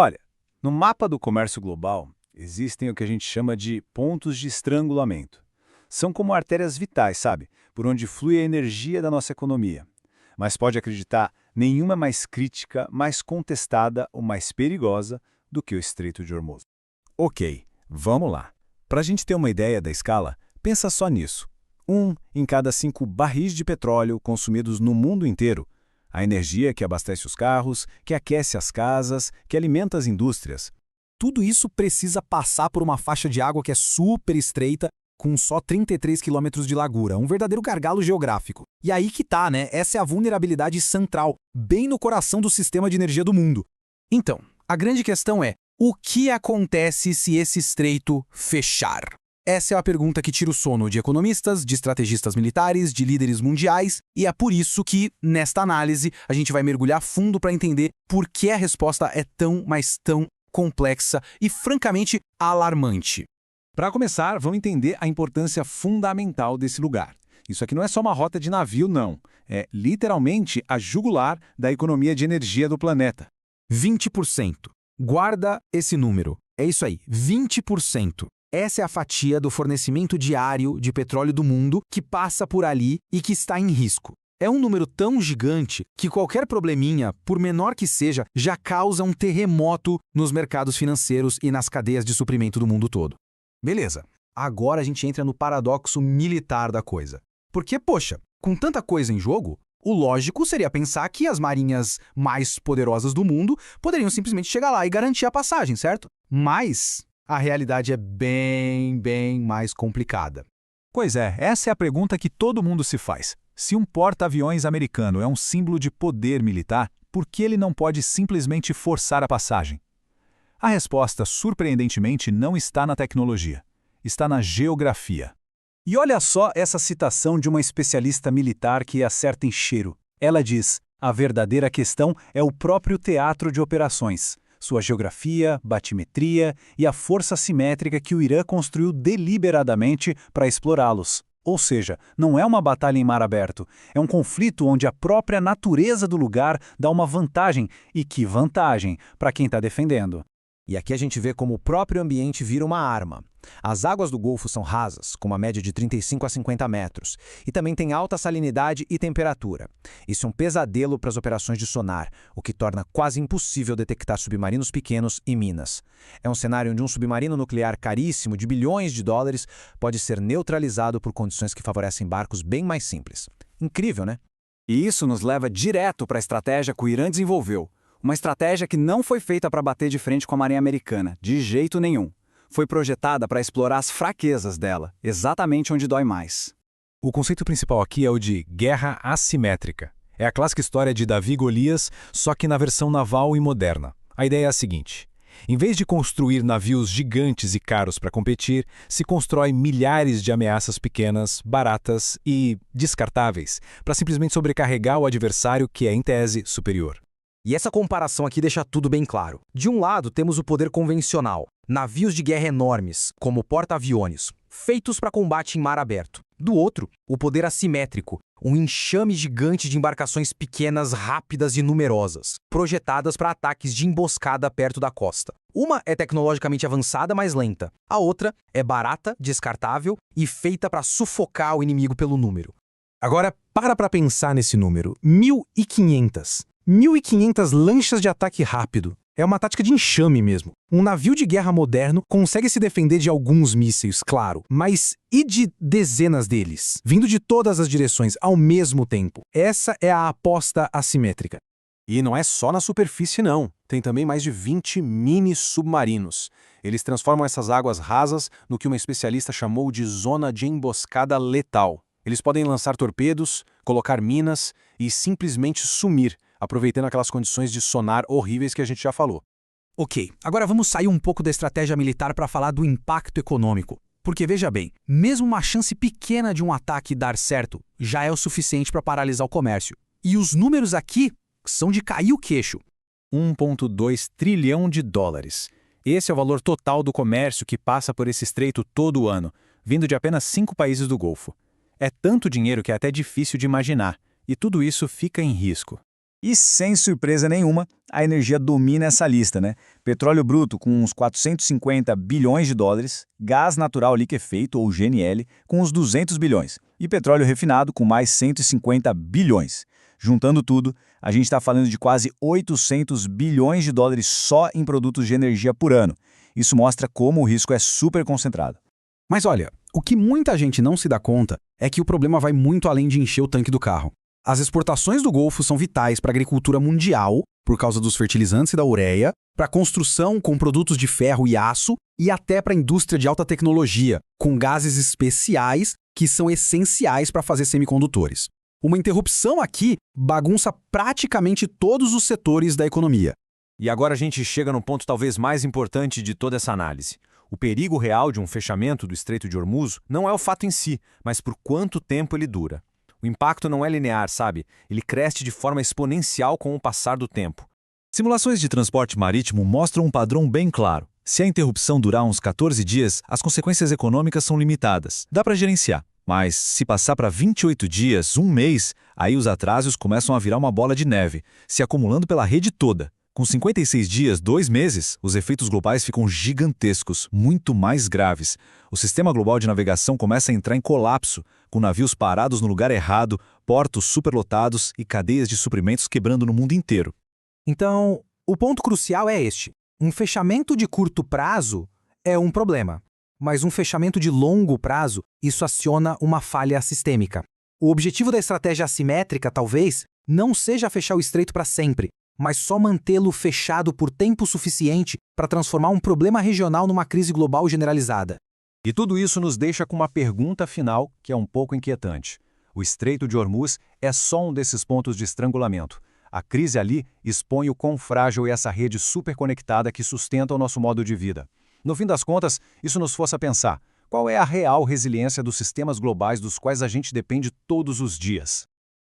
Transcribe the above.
Olha, no mapa do comércio global, existem o que a gente chama de pontos de estrangulamento. São como artérias vitais, sabe? Por onde flui a energia da nossa economia. Mas pode acreditar, nenhuma é mais crítica, mais contestada ou mais perigosa do que o Estreito de Hormuz. Ok, vamos lá. Para a gente ter uma ideia da escala, pensa só nisso. 1 em cada 5 barris de petróleo consumidos no mundo inteiro. A energia que abastece os carros, que aquece as casas, que alimenta as indústrias. Tudo isso precisa passar por uma faixa de água que é super estreita, com só 33 quilômetros de largura, um verdadeiro gargalo geográfico. E aí que tá, né? Essa é a vulnerabilidade central, bem no coração do sistema de energia do mundo. Então, a grande questão é, o que acontece se esse estreito fechar? Essa é a pergunta que tira o sono de economistas, de estrategistas militares, de líderes mundiais, e é por isso que, nesta análise, a gente vai mergulhar fundo para entender por que a resposta é tão, mas tão complexa e, francamente, alarmante. Para começar, vamos entender a importância fundamental desse lugar. Isso aqui não é só uma rota de navio, não. É literalmente a jugular da economia de energia do planeta. 20%. Guarda esse número. É isso aí, 20%. Essa é a fatia do fornecimento diário de petróleo do mundo que passa por ali e que está em risco. É um número tão gigante que qualquer probleminha, por menor que seja, já causa um terremoto nos mercados financeiros e nas cadeias de suprimento do mundo todo. Beleza, agora a gente entra no paradoxo militar da coisa. Porque, poxa, com tanta coisa em jogo, o lógico seria pensar que as marinhas mais poderosas do mundo poderiam simplesmente chegar lá e garantir a passagem, certo? Mas a realidade é bem mais complicada. Pois é, essa é a pergunta que todo mundo se faz. Se um porta-aviões americano é um símbolo de poder militar, por que ele não pode simplesmente forçar a passagem? A resposta, surpreendentemente, não está na tecnologia. Está na geografia. E olha só essa citação de uma especialista militar que acerta em cheiro. Ela diz: a verdadeira questão é o próprio teatro de operações, sua geografia, batimetria e a força simétrica que o Irã construiu deliberadamente para explorá-los. Ou seja, não é uma batalha em mar aberto, é um conflito onde a própria natureza do lugar dá uma vantagem, e que vantagem, para quem está defendendo. E aqui a gente vê como o próprio ambiente vira uma arma. As águas do Golfo são rasas, com uma média de 35 a 50 metros, e também tem alta salinidade e temperatura. Isso é um pesadelo para as operações de sonar, o que torna quase impossível detectar submarinos pequenos e minas. É um cenário onde um submarino nuclear caríssimo de bilhões de dólares pode ser neutralizado por condições que favorecem barcos bem mais simples. Incrível, né? E isso nos leva direto para a estratégia que o Irã desenvolveu. Uma estratégia que não foi feita para bater de frente com a Marinha Americana, de jeito nenhum. Foi projetada para explorar as fraquezas dela, exatamente onde dói mais. O conceito principal aqui é o de guerra assimétrica. É a clássica história de Davi e Golias, só que na versão naval e moderna. A ideia é a seguinte: em vez de construir navios gigantes e caros para competir, se constrói milhares de ameaças pequenas, baratas e descartáveis, para simplesmente sobrecarregar o adversário que é, em tese, superior. E essa comparação aqui deixa tudo bem claro. De um lado, temos o poder convencional, navios de guerra enormes, como porta-aviões, feitos para combate em mar aberto. Do outro, o poder assimétrico, um enxame gigante de embarcações pequenas, rápidas e numerosas, projetadas para ataques de emboscada perto da costa. Uma é tecnologicamente avançada, mas lenta. A outra é barata, descartável e feita para sufocar o inimigo pelo número. Agora, para pensar nesse número. 1.500. 1.500 lanchas de ataque rápido. É uma tática de enxame mesmo. Um navio de guerra moderno consegue se defender de alguns mísseis, claro, mas e de dezenas deles, vindo de todas as direções ao mesmo tempo? Essa é a aposta assimétrica. E não é só na superfície, não. Tem também mais de 20 mini-submarinos. Eles transformam essas águas rasas no que uma especialista chamou de zona de emboscada letal. Eles podem lançar torpedos, colocar minas e simplesmente sumir, aproveitando aquelas condições de sonar horríveis que a gente já falou. Ok, agora vamos sair um pouco da estratégia militar para falar do impacto econômico. Porque veja bem, mesmo uma chance pequena de um ataque dar certo já é o suficiente para paralisar o comércio. E os números aqui são de cair o queixo. 1,2 trilhão de dólares. Esse é o valor total do comércio que passa por esse estreito todo ano, vindo de apenas 5 países do Golfo. É tanto dinheiro que é até difícil de imaginar, e tudo isso fica em risco. E sem surpresa nenhuma, a energia domina essa lista, né? Petróleo bruto com uns 450 bilhões de dólares, gás natural liquefeito, ou GNL, com uns 200 bilhões, e petróleo refinado com mais 150 bilhões. Juntando tudo, a gente está falando de quase 800 bilhões de dólares só em produtos de energia por ano. Isso mostra como o risco é super concentrado. Mas olha, o que muita gente não se dá conta é que o problema vai muito além de encher o tanque do carro. As exportações do Golfo são vitais para a agricultura mundial, por causa dos fertilizantes e da ureia, para a construção com produtos de ferro e aço e até para a indústria de alta tecnologia, com gases especiais que são essenciais para fazer semicondutores. Uma interrupção aqui bagunça praticamente todos os setores da economia. E agora a gente chega no ponto talvez mais importante de toda essa análise. O perigo real de um fechamento do Estreito de Hormuz não é o fato em si, mas por quanto tempo ele dura. O impacto não é linear, sabe? Ele cresce de forma exponencial com o passar do tempo. Simulações de transporte marítimo mostram um padrão bem claro. Se a interrupção durar uns 14 dias, as consequências econômicas são limitadas. Dá para gerenciar. Mas se passar para 28 dias, um mês, aí os atrasos começam a virar uma bola de neve, se acumulando pela rede toda. Com 56 dias, 2 meses, os efeitos globais ficam gigantescos, muito mais graves. O sistema global de navegação começa a entrar em colapso, com navios parados no lugar errado, portos superlotados e cadeias de suprimentos quebrando no mundo inteiro. Então, o ponto crucial é este. Um fechamento de curto prazo é um problema, mas um fechamento de longo prazo, isso aciona uma falha sistêmica. O objetivo da estratégia assimétrica, talvez, não seja fechar o estreito para sempre, mas só mantê-lo fechado por tempo suficiente para transformar um problema regional numa crise global generalizada. E tudo isso nos deixa com uma pergunta final que é um pouco inquietante. O Estreito de Hormuz é só um desses pontos de estrangulamento. A crise ali expõe o quão frágil é essa rede superconectada que sustenta o nosso modo de vida. No fim das contas, isso nos força a pensar: qual é a real resiliência dos sistemas globais dos quais a gente depende todos os dias?